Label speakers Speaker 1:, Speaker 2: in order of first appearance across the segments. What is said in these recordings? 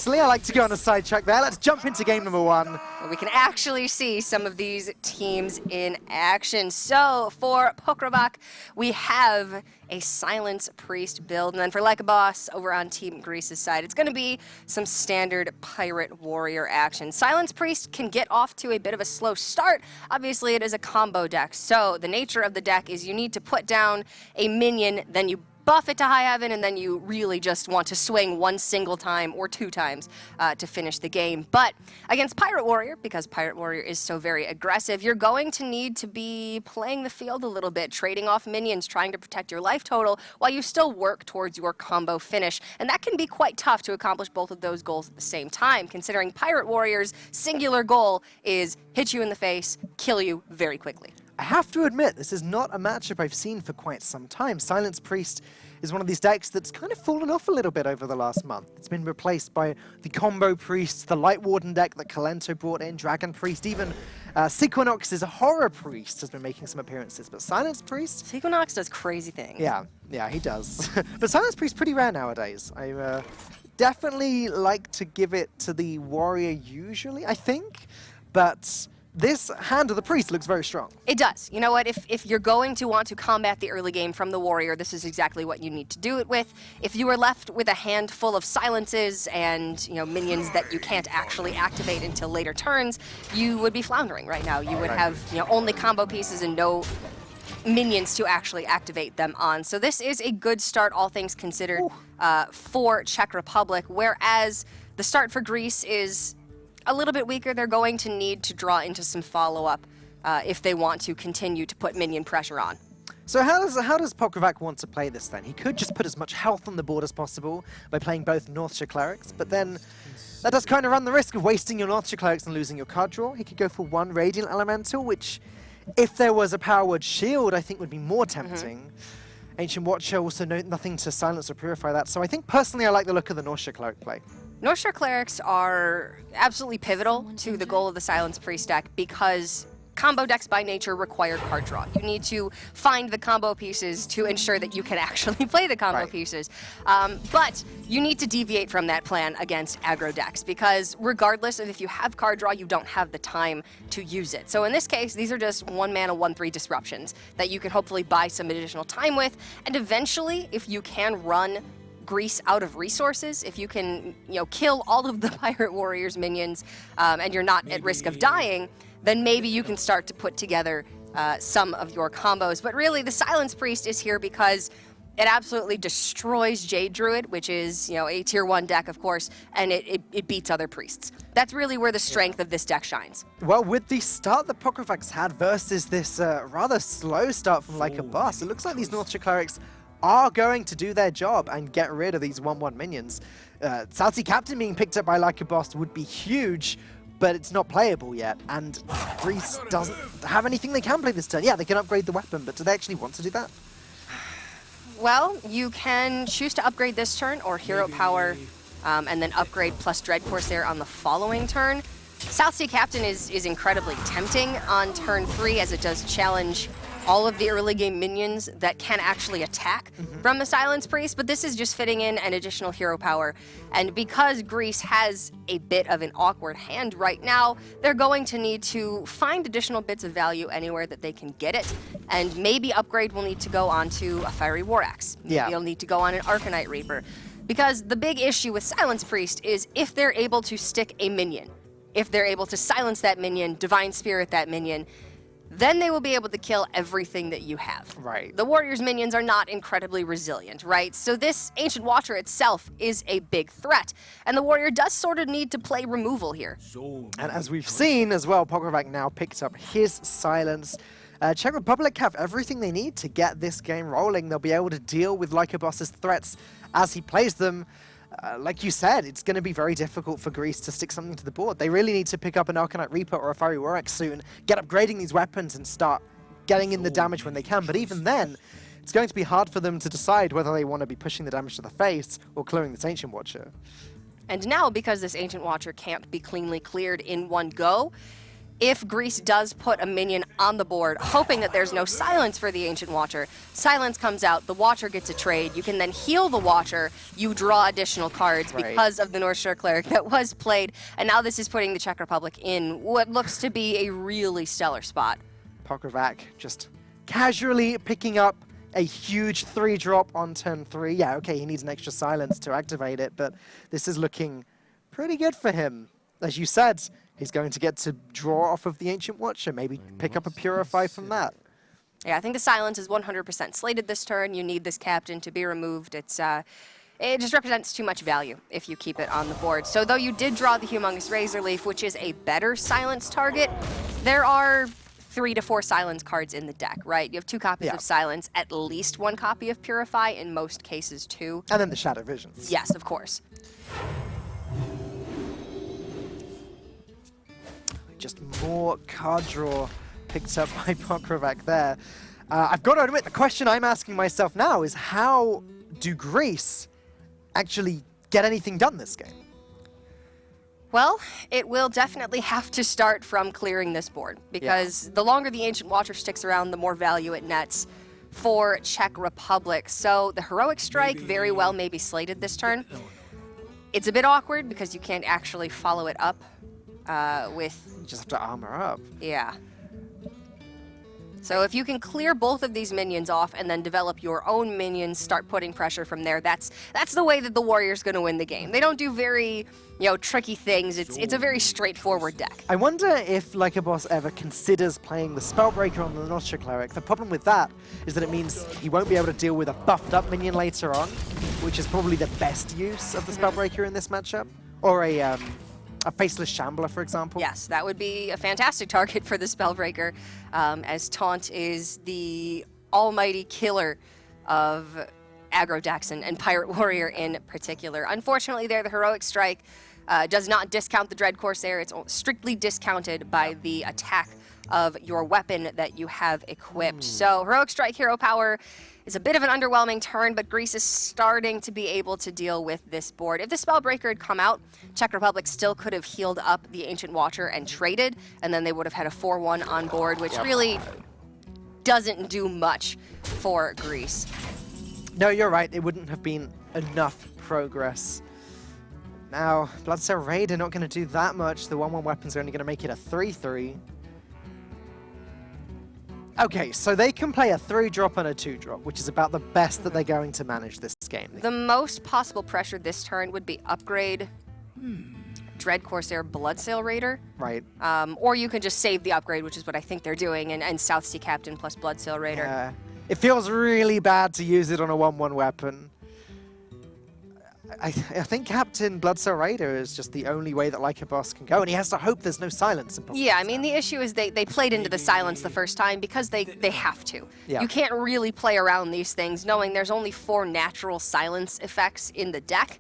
Speaker 1: Personally, I like to go on a sidetrack there. Let's jump into game number 1.
Speaker 2: Well, we can actually see some of these teams in action. So for Pokrovak, we have a Silence Priest build. And then for Like a Boss, over on Team Greece's side, it's going to be some standard Pirate Warrior action. Silence Priest can get off to a bit of a slow start. Obviously, it is a combo deck. So the nature of the deck is you need to put down a minion, then you buff it to high heaven, and then you really just want to swing one single time or 2 times to finish the game. But against Pirate Warrior, because Pirate Warrior is so very aggressive, you're going to need to be playing the field a little bit, trading off minions, trying to protect your life total while you still work towards your combo finish. And that can be quite tough to accomplish both of those goals at the same time, considering Pirate Warrior's singular goal is hit you in the face, kill you very quickly.
Speaker 1: I have to admit, this is not a matchup I've seen for quite some time. Silence Priest is one of these decks that's kind of fallen off a little bit over the last month. It's been replaced by the Combo Priest, the Light Warden deck that Kalento brought in, Dragon Priest, even Sequinox's Horror Priest has been making some appearances. But Silence Priest...
Speaker 2: Sequinox does crazy things.
Speaker 1: Yeah, he does. But Silence Priest pretty rare nowadays. I definitely like to give it to the Warrior usually, I think. But this Hand of the Priest looks very strong.
Speaker 2: It does. You know what? If you're going to want to combat the early game from the Warrior, this is exactly what you need to do it with. If you were left with a handful of silences and, you know, minions that you can't actually activate until later turns, you would be floundering right now. You would have, you know, only combo pieces and no minions to actually activate them on. So this is a good start, all things considered, for Czech Republic, whereas the start for Greece is a little bit weaker. They're going to need to draw into some follow-up if they want to continue to put minion pressure on.
Speaker 1: So how does Pokrovak want to play this then? He could just put as much health on the board as possible by playing both Northshire Clerics, but then that does kind of run the risk of wasting your Northshire Clerics and losing your card draw. He could go for 1 Radiant Elemental, which, if there was a powered shield, I think would be more tempting. Ancient Watcher, also nothing to silence or purify that, so I think personally I like the look of the Northshire Cleric play.
Speaker 2: Northshire Clerics are absolutely pivotal to the goal of the Silence Priest deck because combo decks by nature require card draw. You need to find the combo pieces to ensure that you can actually play the combo pieces. But you need to deviate from that plan against aggro decks because regardless of if you have card draw, you don't have the time to use it. So in this case, these are just 1-mana, 1/3 disruptions that you can hopefully buy some additional time with. And eventually, if you can run Greece out of resources, if you can, you know, kill all of the Pirate Warriors minions and you're not at risk of dying, then maybe you can start to put together some of your combos. But really, the Silence Priest is here because it absolutely destroys Jade Druid, which is, you know, a tier 1 deck, of course, and it beats other priests. That's really where the strength of this deck shines.
Speaker 1: Well, with the start that Pokrovak's had versus this rather slow start from Like a Boss, it looks like these Northshire Clerics are going to do their job and get rid of these 1/1 minions. Salty Captain being picked up by Like a Boss would be huge, but it's not playable yet, and Greece doesn't have anything they can play this turn. Yeah, they can upgrade the weapon, but do they actually want to do that?
Speaker 2: Well, you can choose to upgrade this turn or Hero Power and then upgrade plus Dread Corsair on the following turn. South Sea Captain is incredibly tempting on turn 3 as it does challenge all of the early game minions that can actually attack from the Silence Priest, but this is just fitting in an additional hero power. And because Greece has a bit of an awkward hand right now, they're going to need to find additional bits of value anywhere that they can get it. And maybe upgrade will need to go onto a Fiery War Axe. Maybe you'll need to go on an Arcanite Reaper. Because the big issue with Silence Priest is if they're able to stick a minion, if they're able to silence that minion, Divine Spirit that minion, then they will be able to kill everything that you have.
Speaker 1: Right.
Speaker 2: The Warriors' minions are not incredibly resilient, right? So this Ancient Watcher itself is a big threat, and the Warrior does sort of need to play removal here.
Speaker 1: And as we've seen as well, Pokrovak now picked up his silence. Czech Republic have everything they need to get this game rolling. They'll be able to deal with Like a Boss's threats as he plays them. Like you said, it's going to be very difficult for Greece to stick something to the board. They really need to pick up an Arcanite Reaper or a Fiery War Axe soon, get upgrading these weapons and start getting in the damage when they can. But even then, it's going to be hard for them to decide whether they want to be pushing the damage to the face or clearing this Ancient Watcher.
Speaker 2: And now, because this Ancient Watcher can't be cleanly cleared in one go, if Greece does put a minion on the board, hoping that there's no silence for the Ancient Watcher, silence comes out, the Watcher gets a trade, you can then heal the Watcher, you draw additional cards because of the North Shore Cleric that was played, and now this is putting the Czech Republic in what looks to be a really stellar spot.
Speaker 1: Pokravac just casually picking up a huge 3-drop on turn 3. Yeah, okay, he needs an extra silence to activate it, but this is looking pretty good for him. As you said, he's going to get to draw off of the Ancient Watcher, maybe pick up a Purify from that.
Speaker 2: Yeah, I think the silence is 100% slated this turn. You need this captain to be removed. It just represents too much value if you keep it on the board. So though you did draw the Humongous Razor Leaf, which is a better silence target, there are 3 to 4 silence cards in the deck, right? You have 2 copies of silence, at least 1 copy of Purify, in most cases 2.
Speaker 1: And then the Shadow Visions.
Speaker 2: Yes, of course.
Speaker 1: Just more card draw picked up by Pokravac there. I've got to admit, the question I'm asking myself now is how do Greece actually get anything done this game?
Speaker 2: Well, it will definitely have to start from clearing this board, because the longer the Ancient Watcher sticks around, the more value it nets for Czech Republic. So the Heroic Strike very well may be slated this turn. It's a bit awkward because you can't actually follow it up with...
Speaker 1: You just have to armor up.
Speaker 2: Yeah. So if you can clear both of these minions off and then develop your own minions, start putting pressure from there, that's the way that the Warrior's going to win the game. They don't do very, tricky things. It's a very straightforward deck.
Speaker 1: I wonder if Lycabos ever considers playing the Spellbreaker on the North Shore Cleric. The problem with that is that it means he won't be able to deal with a buffed up minion later on, which is probably the best use of the Spellbreaker in this matchup. Or a Faceless Shambler, for example.
Speaker 2: Yes, that would be a fantastic target for the Spellbreaker, as Taunt is the almighty killer of aggro decks and Pirate Warrior in particular. Unfortunately there, the Heroic Strike does not discount the Dread Corsair. It's strictly discounted by the attack of your weapon that you have equipped. So Heroic Strike Hero Power is a bit of an underwhelming turn, but Greece is starting to be able to deal with this board. If the Spellbreaker had come out, Czech Republic still could have healed up the Ancient Watcher and traded, and then they would have had a 4-1 on board, which really doesn't do much for Greece.
Speaker 1: No, you're right. It wouldn't have been enough progress. Now, Bloodsail Raider not going to do that much. The 1-1 weapons are only going to make it a 3-3. Okay, so they can play a 3-drop and a 2-drop, which is about the best that they're going to manage this game.
Speaker 2: The most possible pressure this turn would be upgrade Dread Corsair Bloodsail Raider.
Speaker 1: Right.
Speaker 2: Or you can just save the upgrade, which is what I think they're doing, and South Sea Captain plus Bloodsail Raider.
Speaker 1: It feels really bad to use it on a 1-1 weapon. I think Captain Bloodsail Raider is just the only way that Lycabos can go, and he has to hope there's no silence.
Speaker 2: Yeah, I mean, the issue is they played into the silence the first time because they have to.
Speaker 1: Yeah.
Speaker 2: You can't really play around these things knowing there's only 4 natural silence effects in the deck.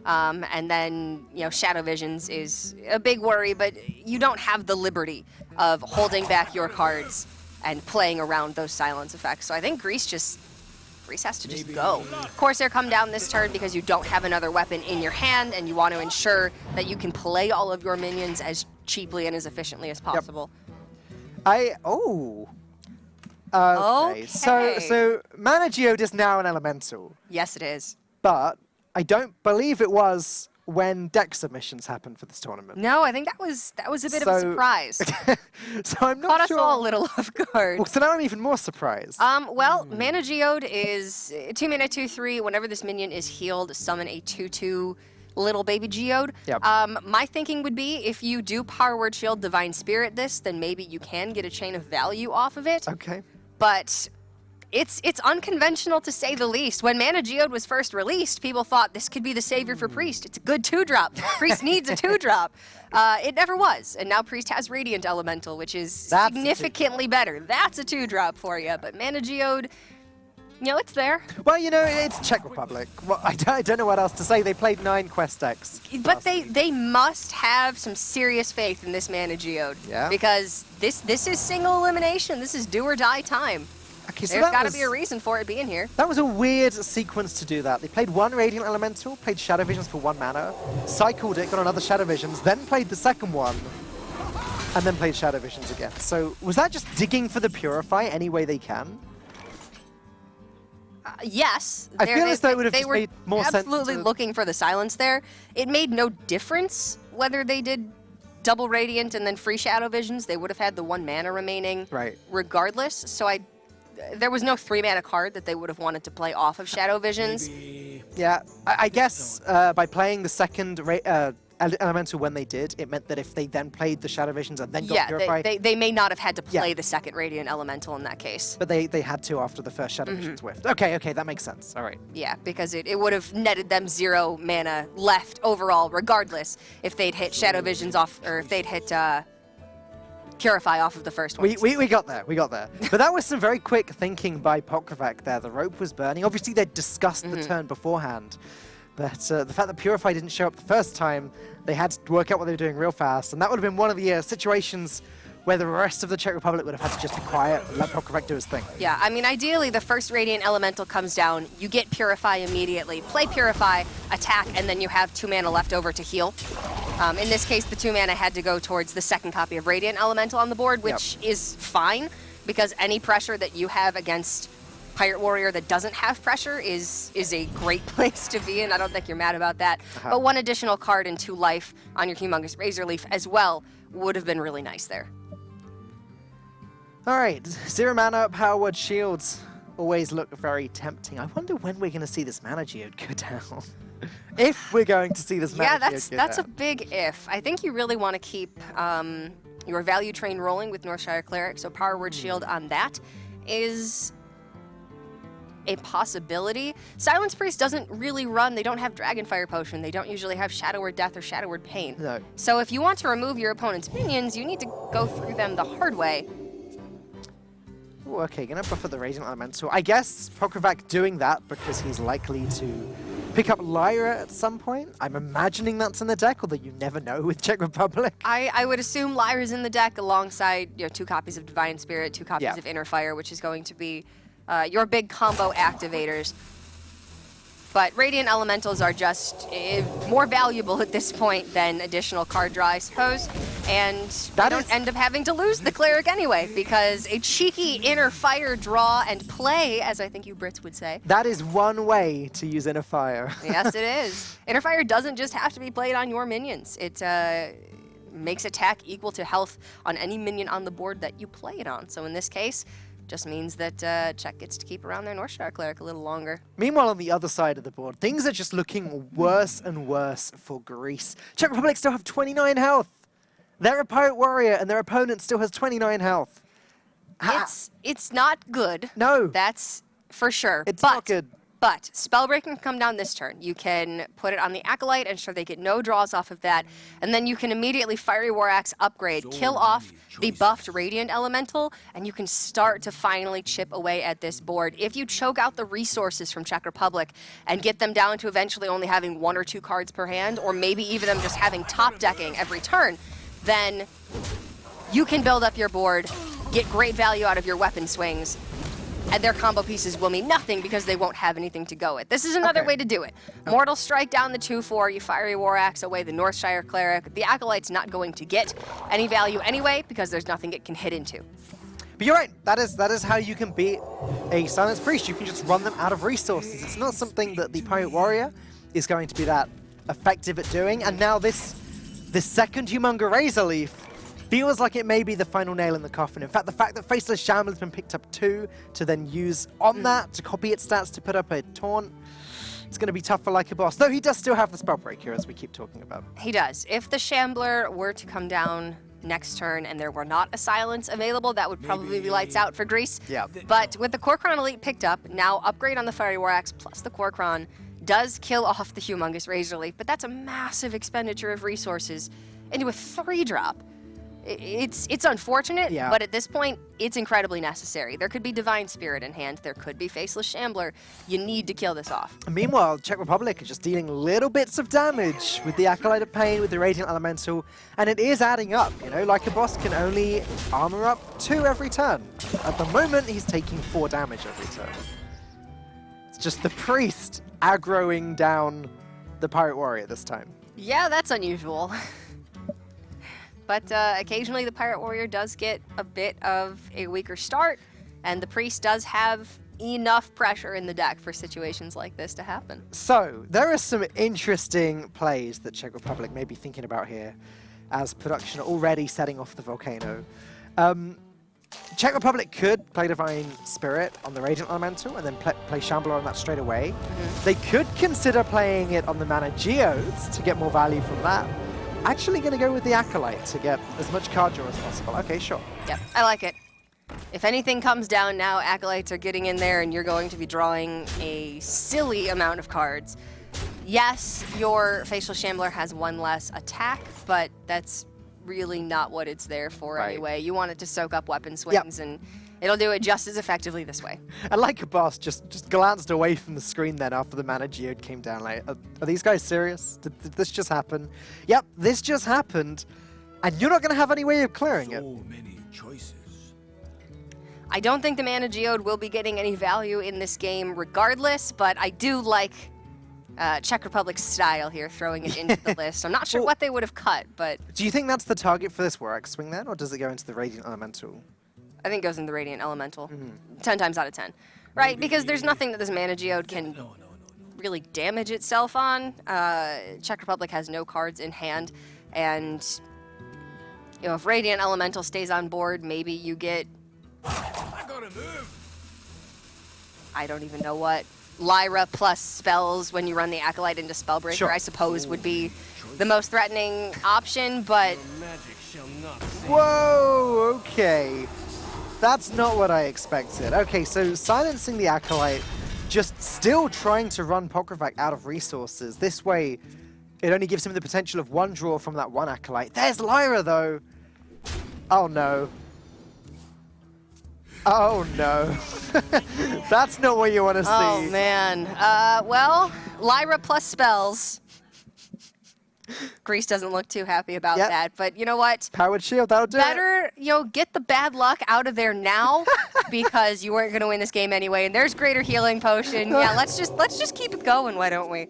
Speaker 2: And then, Shadow Visions is a big worry, but you don't have the liberty of holding back your cards and playing around those silence effects. So I think Greece has to just go. Corsair come down this turn because you don't have another weapon in your hand and you want to ensure that you can play all of your minions as cheaply and as efficiently as possible.
Speaker 1: Okay.
Speaker 2: Okay.
Speaker 1: So Mana Geode is now an elemental.
Speaker 2: Yes, it is.
Speaker 1: But I don't believe it was when deck submissions happened for this tournament.
Speaker 2: No, I think that was a bit of a surprise.
Speaker 1: So I'm not
Speaker 2: Caught
Speaker 1: sure.
Speaker 2: us all a little off guard.
Speaker 1: Well, so now I'm even more surprised.
Speaker 2: Well, Mana Geode is 2 mana, 2/3. Whenever this minion is healed, summon a 2/2 little baby Geode.
Speaker 1: Yep.
Speaker 2: My thinking would be if you do Power Word Shield Divine Spirit this, then maybe you can get a chain of value off of it.
Speaker 1: Okay.
Speaker 2: But it's unconventional to say the least. When Mana Geode was first released, people thought this could be the savior for Priest. It's a good 2-drop. Priest needs a 2-drop. It never was, and now Priest has Radiant Elemental, which is significantly better. That's a 2-drop for you, but Mana Geode, it's there.
Speaker 1: Well, it's Czech Republic. Well, I don't know what else to say. They played 9 quest decks.
Speaker 2: But they must have some serious faith in this Mana Geode.
Speaker 1: Yeah.
Speaker 2: Because this is single elimination. This is do or die time.
Speaker 1: Okay, so
Speaker 2: There's got to be a reason for it being here.
Speaker 1: That was a weird sequence to do that. They played 1 Radiant Elemental, played Shadow Visions for 1 mana, cycled it, got another Shadow Visions, then played the second one. and then played Shadow Visions again. So was that just digging for the Purify any way they can?
Speaker 2: Yes.
Speaker 1: I feel as though it would have just made more sense.
Speaker 2: Absolutely looking for the silence there. It made no difference whether they did double Radiant and then free Shadow Visions. They would have had the 1 mana remaining regardless. So there was no 3 mana card that they would have wanted to play off of Shadow Visions.
Speaker 1: Yeah, I guess by playing the second Elemental when they did, it meant that if they then played the Shadow Visions and then got Purify...
Speaker 2: they may not have had to play the second Radiant Elemental in that case.
Speaker 1: But they had to after the first Shadow Visions whiffed. Okay, that makes sense. All right.
Speaker 2: Yeah, because it would have netted them 0 mana left overall regardless if they'd hit Shadow Visions off, or if they'd hit Purify off of the first one.
Speaker 1: We got there. But that was some very quick thinking by Pokravac there. The rope was burning. Obviously, they'd discussed the turn beforehand. But the fact that Purify didn't show up the first time, they had to work out what they were doing real fast. And that would have been one of the situations where the rest of the Czech Republic would have had to just be quiet and let Pokravac do his thing.
Speaker 2: Yeah, I mean, ideally, the first Radiant Elemental comes down, you get Purify immediately, play Purify, attack, and then you have 2 mana left over to heal. In this case, the 2 mana had to go towards the second copy of Radiant Elemental on the board, which is fine, because any pressure that you have against Pirate Warrior that doesn't have pressure is a great place to be in. I don't think you're mad about that. But 1 additional card and 2 life on your Humongous Razor Leaf as well would have been really nice there.
Speaker 1: All right, 0 mana, Power Word Shields always look very tempting. I wonder when we're going to see this mana geode go down. If we're going to see this mana geode go down.
Speaker 2: Yeah, that's a big if. I think you really want to keep your value train rolling with Northshire Cleric, so Power Word Shield on that is a possibility. Silence Priest doesn't really run. They don't have Dragonfire Potion. They don't usually have Shadow Word Death or Shadow Word Pain.
Speaker 1: No.
Speaker 2: So if you want to remove your opponent's minions, you need to go through them the hard way.
Speaker 1: Ooh, okay, gonna buffer the Radiant Elemental. I guess Pokravac doing that because he's likely to pick up Lyra at some point. I'm imagining that's in the deck, although you never know with Czech Republic.
Speaker 2: I would assume Lyra's in the deck alongside 2 copies of Divine Spirit, 2 copies of Inner Fire, which is going to be your big combo activators. But Radiant Elementals are just more valuable at this point than additional card draw, I suppose. And I don't end up having to lose the Cleric anyway, because a cheeky Inner Fire draw and play, as I think you Brits would say.
Speaker 1: That is one way to use Inner Fire.
Speaker 2: Yes, it is. Inner Fire doesn't just have to be played on your minions. It makes attack equal to health on any minion on the board that you play it on. So in this case, just means that Czech gets to keep around their Northshire Cleric a little longer.
Speaker 1: Meanwhile, on the other side of the board, things are just looking worse and worse for Greece. Czech Republic still have 29 health. They're a Pirate Warrior, and their opponent still has 29 health.
Speaker 2: It's not good.
Speaker 1: No.
Speaker 2: That's for sure.
Speaker 1: It's not good.
Speaker 2: But Spellbreak can come down this turn. You can put it on the Acolyte, ensure they get no draws off of that, and then you can immediately Fiery War Axe upgrade, kill off the buffed Radiant Elemental, and you can start to finally chip away at this board. If you choke out the resources from Czech Republic and get them down to eventually only having 1 or 2 cards per hand, or maybe even them just having top decking every turn, then you can build up your board, get great value out of your weapon swings, and their combo pieces will mean nothing because they won't have anything to go with. This is another way to do it. Mortal Strike down the 2/4, you Fiery War Axe away the Northshire Cleric. The Acolyte's not going to get any value anyway because there's nothing it can hit into.
Speaker 1: But you're right, that is how you can beat a Silence Priest. You can just run them out of resources. It's not something that the Pirate Warrior is going to be that effective at doing. And now this second Humongous Razor Leaf feels like it may be the final nail in the coffin. In fact, the fact that Faceless Shambler has been picked up 2 to then use on that to copy its stats to put up a taunt, it's going to be tough for Like a Boss. Though he does still have the Spellbreak here, as we keep talking about.
Speaker 2: He does. If the Shambler were to come down next turn and there were not a silence available, that would probably be lights out for Greece.
Speaker 1: Yeah.
Speaker 2: But with the Korkron Elite picked up, now upgrade on the Fiery War Axe plus the Korkron does kill off the Humongous Razor Leaf, but that's a massive expenditure of resources into a 3-drop. It's unfortunate, but at this point, it's incredibly necessary. There could be Divine Spirit in hand. There could be Faceless Shambler. You need to kill this off.
Speaker 1: Meanwhile, Czech Republic is just dealing little bits of damage with the Acolyte of Pain, with the Radiant Elemental, and it is adding up. Like a Boss can only armor up 2 every turn. At the moment, he's taking 4 damage every turn. It's just the Priest aggroing down the Pirate Warrior this time.
Speaker 2: Yeah, that's unusual. but occasionally the Pirate Warrior does get a bit of a weaker start, and the Priest does have enough pressure in the deck for situations like this to happen.
Speaker 1: So, there are some interesting plays that Czech Republic may be thinking about here, as production already setting off the Volcano. Czech Republic could play Divine Spirit on the Radiant Elemental and then play Shambler on that straight away. They could consider playing it on the Mana Geodes to get more value from that. Actually going to go with the Acolyte to get as much card draw as possible. Okay, sure.
Speaker 2: Yep, I like it. If anything comes down now, Acolytes are getting in there and you're going to be drawing a silly amount of cards. Yes, your Facial Shambler has one less attack, but that's really not what it's there for anyway. You want it to soak up weapon swings, and it'll do it just as effectively this way.
Speaker 1: And like a boss, just glanced away from the screen then after the Mana Geode came down. Like, are these guys serious? Did this just happen? Yep, this just happened, and you're not going to have any way of clearing it.
Speaker 3: So many choices.
Speaker 2: I don't think the Mana Geode will be getting any value in this game regardless, but I do like Czech Republic's style here, throwing it into the list. I'm not sure what they would have cut, but...
Speaker 1: Do you think that's the target for this Warwick swing then, or does it go into the Radiant Elemental?
Speaker 2: I think it goes in the Radiant Elemental, 10 times out of 10. Right, because there's nothing that this Mana Geode can really damage itself on. Czech Republic has no cards in hand, and you know, if Radiant Elemental stays on board, maybe you get...
Speaker 3: I gotta move.
Speaker 2: I don't even know what. Lyra plus spells when you run the Acolyte into Spellbreaker,
Speaker 1: Sure.
Speaker 2: I suppose, would be the most threatening option, but...
Speaker 3: Magic shall not save.
Speaker 1: Whoa, okay. That's not what I expected. Okay, so silencing the Acolyte, just still trying to run Pokravac out of resources. This way, it only gives him the potential of one draw from that one Acolyte. There's Lyra, though. Oh, no. Oh, no. That's not what you want to see.
Speaker 2: Oh, man. Well, Lyra plus spells. Greece doesn't look too happy about that, but you know what?
Speaker 1: Powered Shield, that'll do it.
Speaker 2: Better, you know, get the bad luck out of there now because you weren't going to win this game anyway. And there's Greater Healing Potion. Yeah, let's just keep it going, why don't we?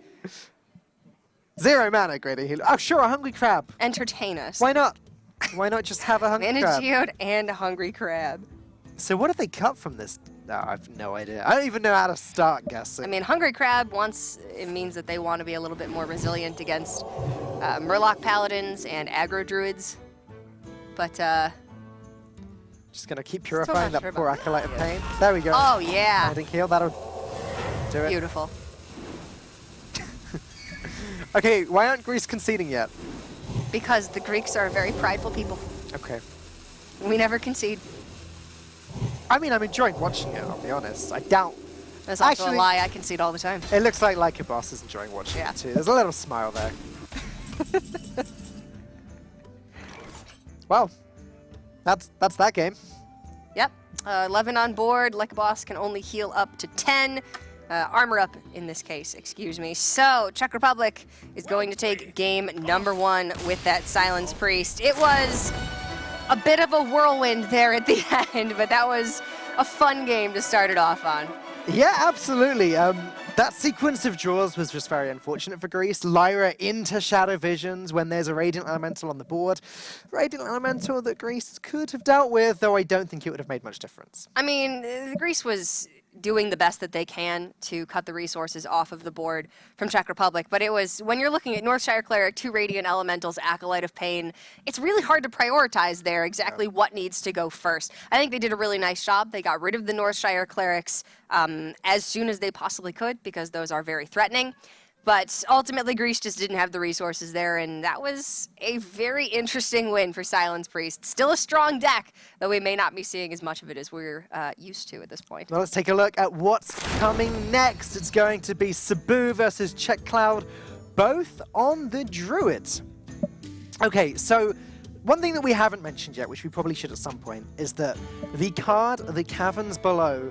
Speaker 1: 0 mana, Greater Healer. Oh, sure, a Hungry Crab.
Speaker 2: Entertain us.
Speaker 1: Why not? Why not just have a Hungry
Speaker 2: Mana
Speaker 1: Crab?
Speaker 2: Geode and a Hungry Crab.
Speaker 1: So what have they cut from this? No, I have no idea. I don't even know how to start guessing.
Speaker 2: I mean, Hungry Crab, once it means that they want to be a little bit more resilient against Murloc Paladins and Aggro Druids. But,
Speaker 1: just gonna keep purifying
Speaker 2: not
Speaker 1: that
Speaker 2: sure
Speaker 1: poor
Speaker 2: about
Speaker 1: Acolyte of Pain. There we go.
Speaker 2: oh, yeah.
Speaker 1: Holding heal, that'll do it.
Speaker 2: Beautiful.
Speaker 1: Okay, why aren't Greece conceding yet?
Speaker 2: Because the Greeks are a very prideful people.
Speaker 1: Okay.
Speaker 2: We never concede.
Speaker 1: I mean, I'm enjoying watching it, I'll be honest. I doubt...
Speaker 2: That's also
Speaker 1: Actually-
Speaker 2: a lie. I concede all the time.
Speaker 1: It looks like a boss is enjoying watching it too. There's a little smile there. Well, that's that game.
Speaker 2: Yep. 11 on board. Like a boss can only heal up to 10. Armor up in this case, excuse me. So, Czech Republic is going to take game number 1 with that Silence Priest. It was a bit of a whirlwind there at the end, but that was a fun game to start it off on.
Speaker 1: Yeah, absolutely. That sequence of draws was just very unfortunate for Greece. Lyra into Shadow Visions when there's a Radiant Elemental on the board. Radiant Elemental that Greece could have dealt with, though I don't think it would have made much difference.
Speaker 2: I mean, Greece was doing the best that they can to cut the resources off of the board from Czech Republic. But it was, when you're looking at Northshire Cleric, 2 Radiant Elementals, Acolyte of Pain, it's really hard to prioritize there exactly what needs to go first. I think they did a really nice job. They got rid of the Northshire Clerics as soon as they possibly could because those are very threatening. But ultimately, Greece just didn't have the resources there, and that was a very interesting win for Silence Priest. Still a strong deck, though we may not be seeing as much of it as we're used to at this point.
Speaker 1: Well, let's take a look at what's coming next. It's going to be Sabu versus Czech Cloud, both on the Druid. Okay, so one thing that we haven't mentioned yet, which we probably should at some point, is that the card, The Caverns Below,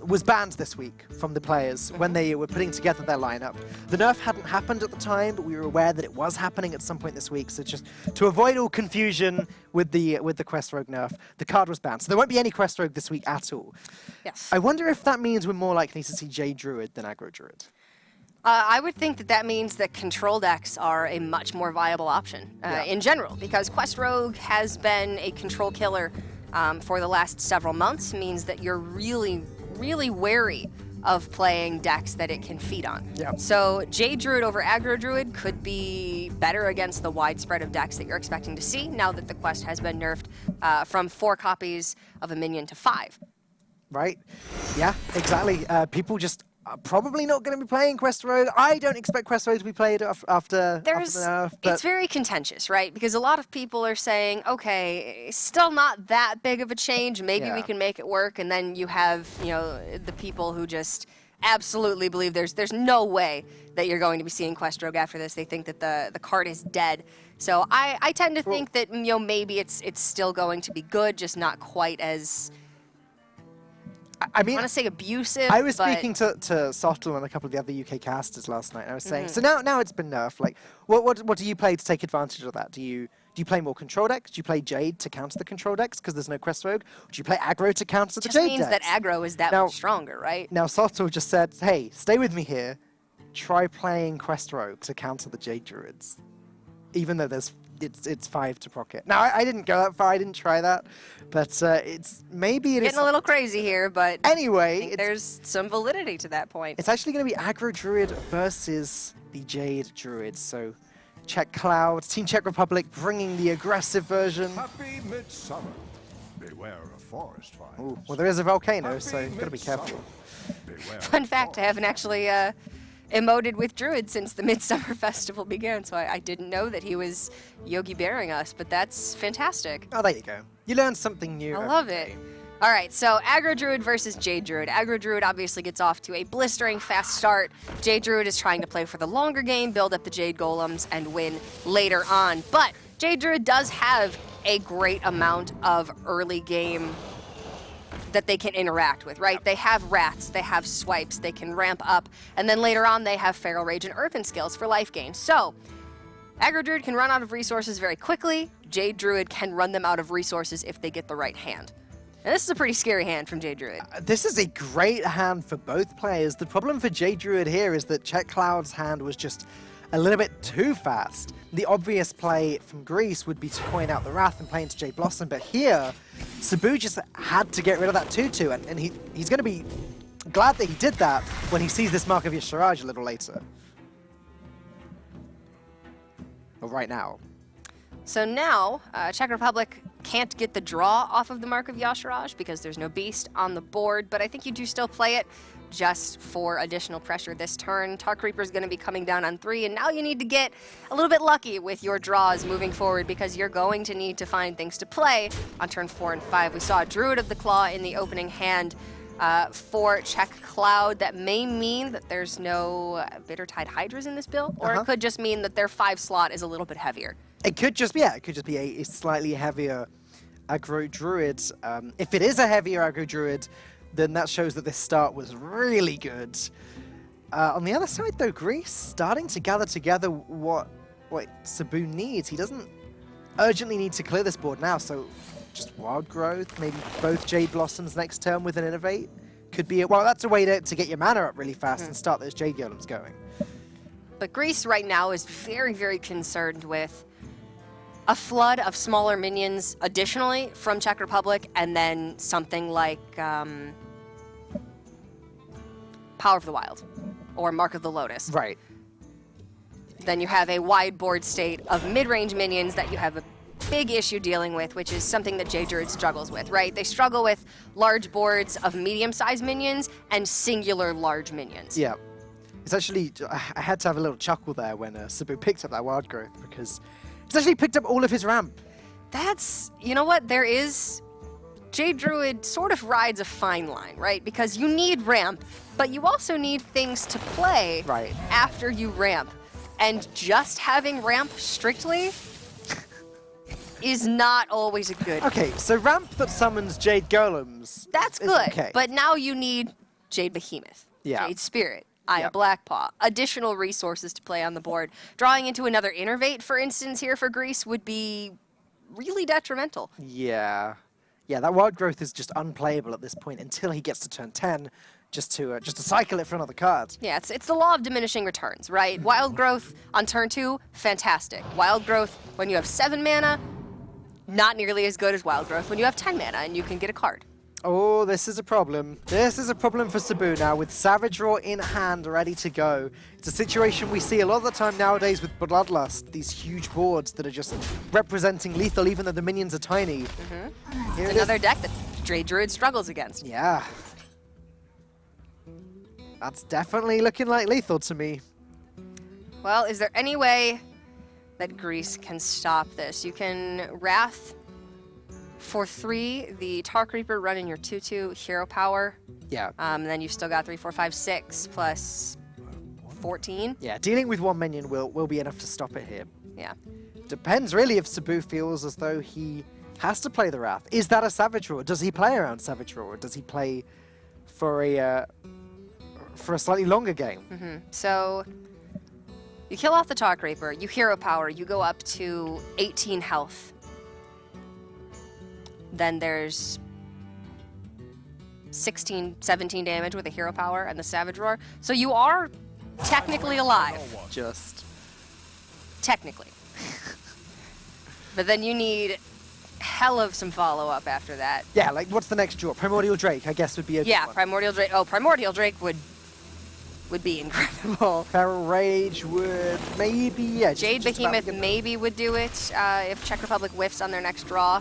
Speaker 1: was banned this week from the players when they were putting together their lineup. The nerf hadn't happened at the time, but we were aware that it was happening at some point this week. So just to avoid all confusion with the Quest Rogue nerf, the card was banned. So there won't be any Quest Rogue this week at all.
Speaker 2: Yes.
Speaker 1: I wonder if that means we're more likely to see Jade Druid than Aggro Druid.
Speaker 2: I would think that that means that control decks are a much more viable option in general, because Quest Rogue has been a control killer for the last several months, means that you're really, really wary of playing decks that it can feed on.
Speaker 1: Yeah.
Speaker 2: So Jade Druid over Aggro Druid could be better against the widespread of decks that you're expecting to see now that the quest has been nerfed from 4 copies of a minion to 5.
Speaker 1: Right? Yeah, exactly. People just are probably not going to be playing Quest Rogue. I don't expect Quest Rogue to be played after the nerf. But
Speaker 2: It's very contentious, right? Because a lot of people are saying, okay, still not that big of a change. Maybe we
Speaker 1: Yeah.
Speaker 2: can make it work. And then you have, the people who just absolutely believe there's no way that you're going to be seeing Quest Rogue after this. They think that the card is dead. So I tend to think that, maybe it's still going to be good, just not quite as,
Speaker 1: I mean,
Speaker 2: I want to say abusive.
Speaker 1: I was
Speaker 2: but
Speaker 1: speaking to Sottle and a couple of the other UK casters last night, and I was saying, so now it's been nerfed. Like, what do you play to take advantage of that? Do you play more control decks? Do you play Jade to counter the control decks because there's no Quest Rogue? Or do you play aggro to counter the
Speaker 2: just
Speaker 1: Jade
Speaker 2: means
Speaker 1: decks?
Speaker 2: that aggro is that
Speaker 1: Now-
Speaker 2: much stronger, right?
Speaker 1: Now Sottle just said, hey, stay with me here. Try playing Quest Rogue to counter the Jade Druids, even though it's 5 to proc it. Now I didn't go that far. I didn't try that, but it's maybe it is.
Speaker 2: Getting a little crazy here, but
Speaker 1: Anyway,
Speaker 2: I think there's some validity to that point.
Speaker 1: it's actually going to be Aggro Druid versus the Jade Druids. So Czech Cloud, Team Czech Republic bringing the aggressive version.
Speaker 4: Happy midsummer. Beware of forest fires.
Speaker 1: Ooh, well, there is a volcano, so you've got to be careful.
Speaker 4: Beware
Speaker 2: Fun
Speaker 4: of
Speaker 2: fact, I haven't actually emoted with Druid since the Midsummer Festival began, so I didn't know that he was Yogi Bearing us, but that's fantastic.
Speaker 1: Oh, there you go. You learn something new.
Speaker 2: I
Speaker 1: every
Speaker 2: love
Speaker 1: day.
Speaker 2: it. All right, so Aggro Druid versus Jade Druid. Aggro Druid obviously gets off to a blistering fast start. Jade Druid is trying to play for the longer game, build up the Jade Golems, and win later on. But Jade Druid does have a great amount of early game that they can interact with, right? They have Wraths, they have Swipes, they can ramp up, and then later on they have Feral Rage and Earthen Skills for life gain. So, Aggro Druid can run out of resources very quickly. Jade Druid can run them out of resources if they get the right hand. And this is a pretty scary hand from Jade Druid.
Speaker 1: This is a great hand for both players. The problem for Jade Druid here is that Czech Cloud's hand was just a little bit too fast. The obvious play from Greece would be to point out the Wrath and play into Jade Blossom, but here, Sabu just had to get rid of that 2-2, and he's going to be glad that he did that when he sees this Mark of Yasharaj a little later. Or right now.
Speaker 2: So now, Czech Republic can't get the draw off of the Mark of Yasharaj because there's no beast on the board, but I think you do still play it just for additional pressure this turn. Tark Reaper is going to be coming down on 3, and now you need to get a little bit lucky with your draws moving forward because you're going to need to find things to play on turn 4 and 5. We saw Druid of the Claw in the opening hand for Czech Cloud. That may mean that there's no Bittertide Hydras in this build, or it could just mean that their 5 slot is a little bit heavier.
Speaker 1: It could just be, a slightly heavier aggro druid. If it is a heavier aggro druid, then that shows that this start was really good. On the other side, though, Greece starting to gather together what Sabu needs. He doesn't urgently need to clear this board now, so just Wild Growth, maybe both Jade Blossoms next turn with an Innovate. Could be, well, that's a way to get your mana up really fast and start those Jade Golems going.
Speaker 2: But Greece right now is very, very concerned with a flood of smaller minions additionally from Czech Republic, and then something like Power of the Wild or Mark of the Lotus.
Speaker 1: Right.
Speaker 2: Then you have a wide board state of mid-range minions that you have a big issue dealing with, which is something that Jade Druid struggles with, right? They struggle with large boards of medium-sized minions and singular large minions.
Speaker 1: Yeah. It's actually, I had to have a little chuckle there when Sabu picked up that Wild Growth, because he's actually picked up all of his ramp.
Speaker 2: That's, you know what, there is, Jade Druid sort of rides a fine line, right? Because you need ramp, but you also need things to play
Speaker 1: Right.
Speaker 2: after you ramp. And just having ramp strictly is not always a good.
Speaker 1: Okay, so ramp that summons Jade Golems.
Speaker 2: That's
Speaker 1: is
Speaker 2: good,
Speaker 1: okay.
Speaker 2: but now you need Jade Behemoth,
Speaker 1: Yeah.
Speaker 2: Jade Spirit, Aya
Speaker 1: Yep.
Speaker 2: Blackpaw, additional resources to play on the board. Drawing into another Innervate, for instance, here for Greece would be really detrimental.
Speaker 1: Yeah. Yeah, that Wild Growth is just unplayable at this point until he gets to turn 10. just to cycle it for another card.
Speaker 2: Yeah, it's the law of diminishing returns, right? Wild Growth on turn 2, fantastic. Wild Growth when you have 7 mana, not nearly as good as Wild Growth when you have 10 mana and you can get a card.
Speaker 1: Oh, this is a problem. This is a problem for Sabu now with Savage Roar in hand, ready to go. It's a situation we see a lot of the time nowadays with Bloodlust, these huge boards that are just representing lethal even though the minions are tiny. Here it is.
Speaker 2: Another deck that Jade Druid struggles against.
Speaker 1: Yeah. That's definitely looking like lethal to me.
Speaker 2: Well, is there any way that Greece can stop this? You can Wrath for 3, the Tar Creeper running your 2/2 hero power.
Speaker 1: Yeah.
Speaker 2: Then you've still got 3, 4, 5, 6 plus 14.
Speaker 1: Yeah, dealing with one minion will be enough to stop it here.
Speaker 2: Yeah.
Speaker 1: Depends really if Sabu feels as though he has to play the Wrath. Is that a Savage Roar? Does he play around Savage Roar? Or does he play for a slightly longer game?
Speaker 2: So you kill off the Tar Creeper, you hero power, you go up to 18 health. Then there's 16, 17 damage with a hero power and the Savage Roar. So you are technically alive.
Speaker 1: Just.
Speaker 2: Technically. But then you need hell of some follow-up after that.
Speaker 1: Yeah, like what's the next draw? Primordial Drake, I guess, would be a good
Speaker 2: Yeah,
Speaker 1: one.
Speaker 2: Primordial Drake. Oh, Primordial Drake would be incredible.
Speaker 1: Feral Rage would maybe, yeah.
Speaker 2: Jade
Speaker 1: just about
Speaker 2: Behemoth
Speaker 1: get-
Speaker 2: maybe would do it if Czech Republic whiffs on their next draw.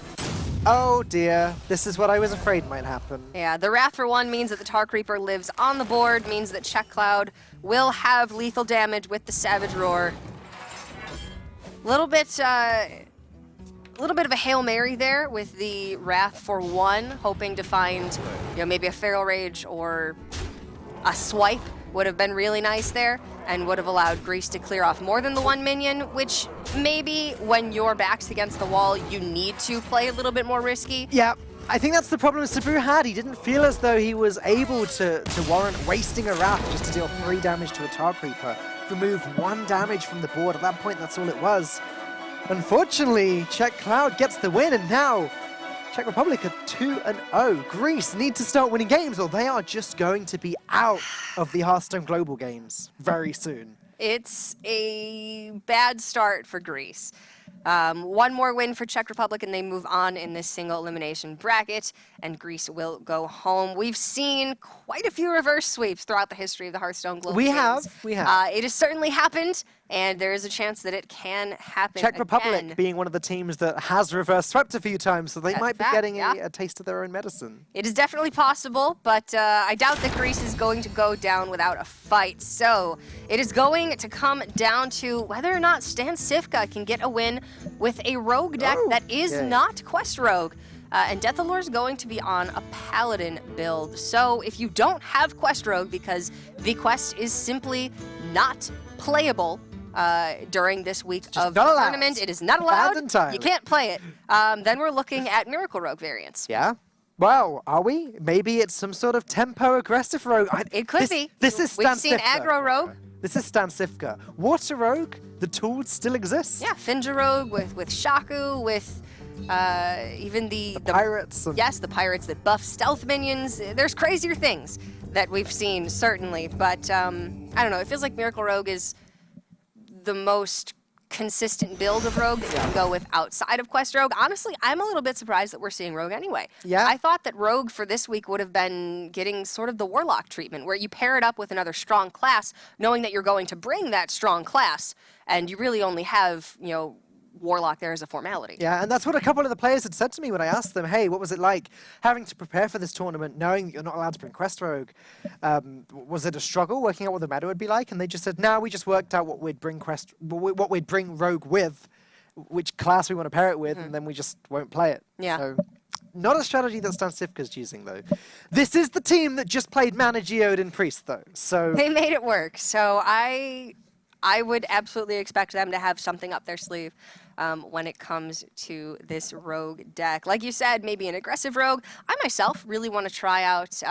Speaker 1: Oh dear, this is what I was afraid might happen.
Speaker 2: Yeah, the Wrath for 1 means that the Tar Creeper lives on the board, means that Czech Cloud will have lethal damage with the Savage Roar. Little bit of a Hail Mary there with the Wrath for 1, hoping to find, maybe a Feral Rage or a Swipe would have been really nice there and would have allowed Greece to clear off more than the 1 minion, which maybe when your back's against the wall, you need to play a little bit more risky.
Speaker 1: Yeah, I think that's the problem Sabu had. He didn't feel as though he was able to warrant wasting a Wrath just to deal 3 damage to a Tar Creeper. Remove 1 damage from the board. At that point, that's all it was. Unfortunately, Czech Cloud gets the win, and now Czech Republic are 2-0. Greece need to start winning games, or they are just going to be out of the Hearthstone Global Games very soon.
Speaker 2: It's a bad start for Greece. 1 more win for Czech Republic and they move on in this single elimination bracket, and Greece will go home. We've seen quite a few reverse sweeps throughout the history of the Hearthstone Global Games.
Speaker 1: We have.
Speaker 2: It has certainly happened, and there is a chance that it can happen
Speaker 1: Czech Republic
Speaker 2: again.
Speaker 1: being one of the teams that has reverse swept a few times, so they
Speaker 2: That's
Speaker 1: might be
Speaker 2: fact,
Speaker 1: getting
Speaker 2: yeah.
Speaker 1: a taste of their own medicine.
Speaker 2: It is definitely possible, but I doubt that Greece is going to go down without a fight. So it is going to come down to whether or not Stan Sivka can get a win with a rogue deck
Speaker 1: Oh,
Speaker 2: that is
Speaker 1: yay.
Speaker 2: not Quest Rogue. And Death Allure is going to be on a Paladin build. So if you don't have Quest Rogue because the quest is simply not playable during this week of the
Speaker 1: not allowed.
Speaker 2: tournament, it is not allowed.
Speaker 1: Banned entirely.
Speaker 2: You can't play it. Then we're looking at Miracle Rogue variants.
Speaker 1: Yeah? Well, are we? Maybe it's some sort of tempo aggressive rogue.
Speaker 2: It could be.
Speaker 1: This is
Speaker 2: We've
Speaker 1: Stan
Speaker 2: seen
Speaker 1: Sivka.
Speaker 2: aggro rogue.
Speaker 1: This is Stan Sivka. Water rogue, the tool still exists.
Speaker 2: Yeah, Finja rogue with Shaku, with even the
Speaker 1: Pirates. And
Speaker 2: yes, the pirates that buff stealth minions. There's crazier things that we've seen, certainly. But I don't know. It feels like Miracle Rogue is the most consistent build of Rogue that you can go with outside of Quest Rogue. Honestly, I'm a little bit surprised that we're seeing Rogue anyway.
Speaker 1: Yeah.
Speaker 2: I thought that Rogue for this week would have been getting sort of the Warlock treatment, where you pair it up with another strong class, knowing that you're going to bring that strong class, and you really only have, Warlock there as a formality.
Speaker 1: Yeah, and that's what a couple of the players had said to me when I asked them, hey, what was it like having to prepare for this tournament, knowing that you're not allowed to bring Quest Rogue? Was it a struggle working out what the meta would be like? And they just said, no, we just worked out what we'd bring Rogue with, which class we want to pair it with, and then we just won't play it.
Speaker 2: Yeah.
Speaker 1: So, not a strategy that Stan Sivka's using, though. This is the team that just played Mana Geode and Priest, though. So
Speaker 2: They made it work. So I would absolutely expect them to have something up their sleeve. when it comes to this rogue deck. Like you said, maybe an aggressive rogue. I myself really want to try out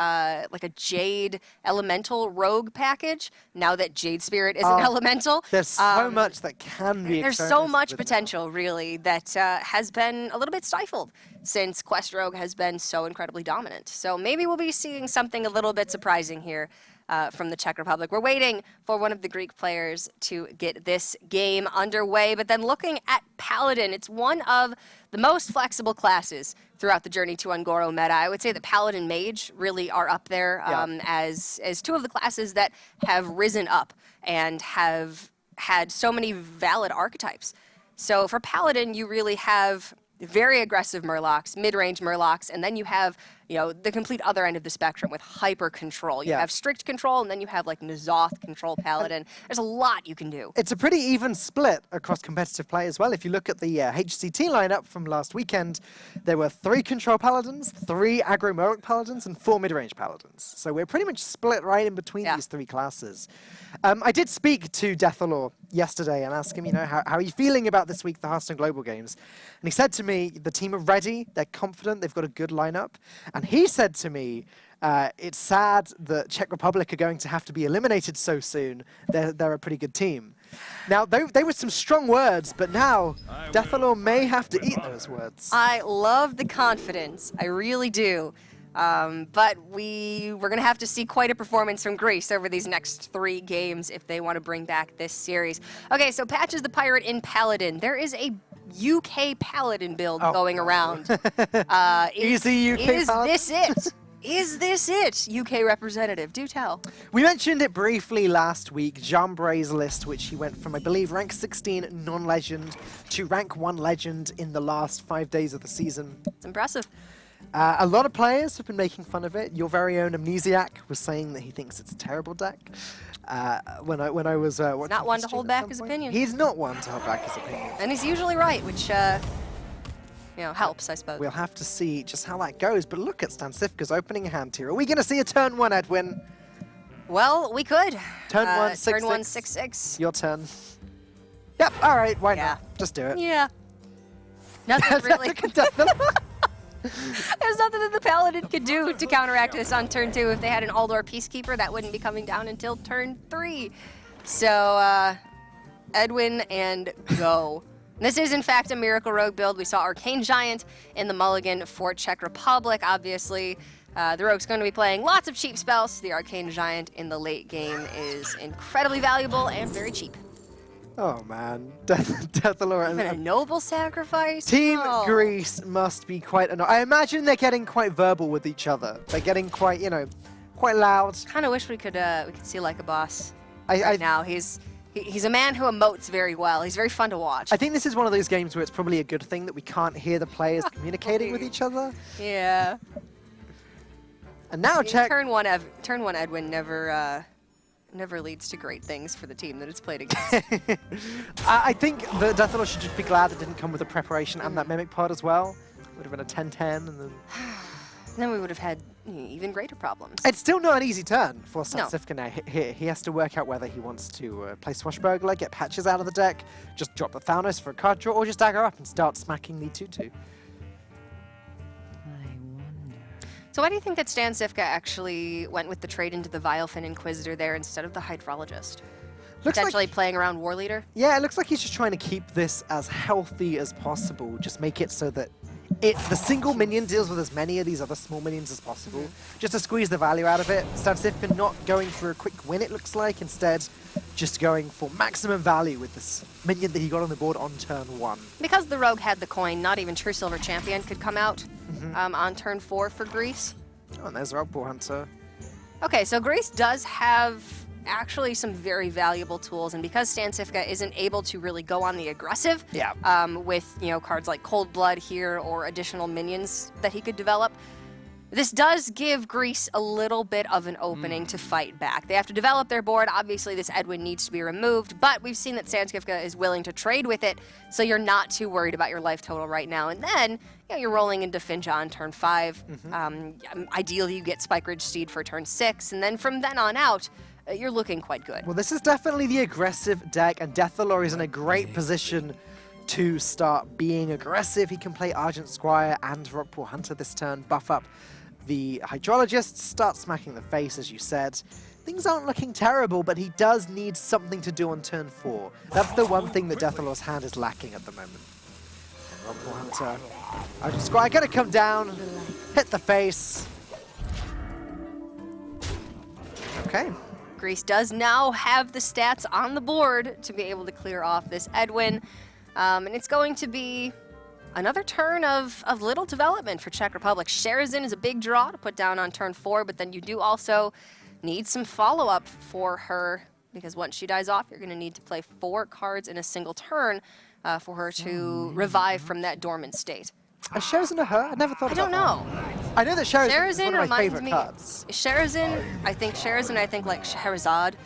Speaker 2: like a Jade Elemental rogue package now that Jade Spirit is an elemental.
Speaker 1: There's so much that can be
Speaker 2: There's so
Speaker 1: experimented
Speaker 2: much
Speaker 1: with now.
Speaker 2: potential, really, that has been a little bit stifled since Quest Rogue has been so incredibly dominant. So maybe we'll be seeing something a little bit surprising here from the Czech Republic. We're waiting for one of the Greek players to get this game underway, but then looking at Paladin, it's one of the most flexible classes throughout the Journey to Ungoro meta. I would say that Paladin Mage really are up there as two of the classes that have risen up and have had so many valid archetypes. So for Paladin, you really have very aggressive Murlocs, mid-range Murlocs, and then you have, the complete other end of the spectrum with hyper control. You have strict control, and then you have like N'Zoth control Paladin. There's a lot you can do.
Speaker 1: It's a pretty even split across competitive play as well. If you look at the HCT lineup from last weekend, there were 3 control Paladins, 3 aggro Murloc Paladins, and 4 mid-range Paladins. So we're pretty much split right in between these 3 classes. I did speak to Deathalor yesterday and ask him, how are you feeling about this week, the Hearthstone Global Games? And he said to me, the team are ready, they're confident, they've got a good lineup. And he said to me, it's sad that Czech Republic are going to have to be eliminated so soon. They're a pretty good team. Now, they were some strong words, but now Deathalor may have to eat those words.
Speaker 2: I love the confidence. I really do. But we're going to have to see quite a performance from Greece over these next 3 games if they want to bring back this series. Okay, so Patches the Pirate in Paladin. There is a UK Paladin build going around.
Speaker 1: Easy UK
Speaker 2: Is
Speaker 1: Paladin?
Speaker 2: this it? Is this it, UK representative? Do tell.
Speaker 1: We mentioned it briefly last week, Jambray's list, which he went from, I believe, rank 16 non-legend to rank 1 legend in the last 5 days of the season.
Speaker 2: It's impressive.
Speaker 1: A lot of players have been making fun of it. Your very own Amnesiac was saying that he thinks it's a terrible deck. When I was watching
Speaker 2: Not one
Speaker 1: his
Speaker 2: to
Speaker 1: stream
Speaker 2: hold
Speaker 1: at
Speaker 2: back
Speaker 1: some
Speaker 2: his
Speaker 1: point.
Speaker 2: opinion.
Speaker 1: He's not one to hold back his opinion.
Speaker 2: And he's usually right, which, helps, I suppose.
Speaker 1: We'll have to see just how that goes. But look at Stansifka's opening hand here. Are we going to see a turn 1, Edwin?
Speaker 2: Well, we could.
Speaker 1: Turn 1, 6-6.
Speaker 2: Turn 1, 6-6.
Speaker 1: Your turn. Yep, all right, why
Speaker 2: Yeah.
Speaker 1: not? Just do it.
Speaker 2: Yeah. Nothing really. There's nothing that the Paladin could do to counteract this on turn 2. If they had an Aldor Peacekeeper, that wouldn't be coming down until turn 3. So, Edwin and go. This is, in fact, a Miracle Rogue build. We saw Arcane Giant in the mulligan for Czech Republic, obviously. The Rogue's going to be playing lots of cheap spells. The Arcane Giant in the late game is incredibly valuable and very cheap.
Speaker 1: Oh, man. Deathalor
Speaker 2: Even a noble sacrifice?
Speaker 1: Team
Speaker 2: No.
Speaker 1: Greece must be quite annoying. I imagine they're getting quite verbal with each other. They're getting quite, quite loud.
Speaker 2: Kind of wish we could see like a boss
Speaker 1: I
Speaker 2: right now. He's a man who emotes very well. He's very fun to watch.
Speaker 1: I think this is one of those games where it's probably a good thing that we can't hear the players communicating with each other.
Speaker 2: Yeah.
Speaker 1: And now check.
Speaker 2: Turn one Edwin never leads to great things for the team that it's played against.
Speaker 1: I think the Deathalor should just be glad it didn't come with a preparation and that Mimic Pod as well. Would have been a 10-10 and then...
Speaker 2: Then we would have had even greater problems.
Speaker 1: It's still not an easy turn for
Speaker 2: No.
Speaker 1: Stansifka now. Here, he has to work out whether he wants to play Swashbuckler, get Patches out of the deck, just drop the Thanos for a card draw, or just dagger up and start smacking the 2-2.
Speaker 2: So why do you think that Stansifka actually went with the trade into the Vilefin Inquisitor there instead of the Hydrologist?
Speaker 1: Looks
Speaker 2: Potentially
Speaker 1: like,
Speaker 2: playing around War Leader?
Speaker 1: yeah, it looks like he's just trying to keep this as healthy as possible. Just make it so that the single minion deals with as many of these other small minions as possible, just to squeeze the value out of it. Stansifka not going for a quick win, it looks like, instead just going for maximum value with this minion that he got on the board on turn 1.
Speaker 2: Because the Rogue had the coin, not even True Silver Champion could come out on turn 4 for Greece.
Speaker 1: Oh, and there's Rockpool Hunter.
Speaker 2: Okay, so Greece does have actually some very valuable tools, and because Stansifka isn't able to really go on the aggressive with cards like Cold Blood here or additional minions that he could develop, this does give Greece a little bit of an opening to fight back. They have to develop their board. Obviously, this Edwin needs to be removed, but we've seen that Stansifka is willing to trade with it, so you're not too worried about your life total right now. And then you're rolling into Finja on turn 5. Ideally, you get Spike Ridge Steed for turn 6, and then from then on out, you're looking quite good.
Speaker 1: Well, this is definitely the aggressive deck, and Deathalor is in a great position to start being aggressive. He can play Argent Squire and Rockpool Hunter this turn, buff up the Hydrologist, start smacking the face, as you said. Things aren't looking terrible, but he does need something to do on turn 4. That's the one thing that Deathlord's hand is lacking at the moment. And Rockpool Hunter, Argent Squire gonna come down, hit the face. Okay.
Speaker 2: Grease does now have the stats on the board to be able to clear off this Edwin. And it's going to be another turn of little development for Czech Republic. Sherazin is a big draw to put down on turn 4, but then you do also need some follow-up for her, because once she dies off, you're going to need to play 4 cards in a single turn for her to revive from that dormant state.
Speaker 1: Is Sherazin a her? I never thought
Speaker 2: I
Speaker 1: about
Speaker 2: don't know.
Speaker 1: that. I know that Sherazin is one of my favorite cards.
Speaker 2: Sherazin, I think like Scheherazade,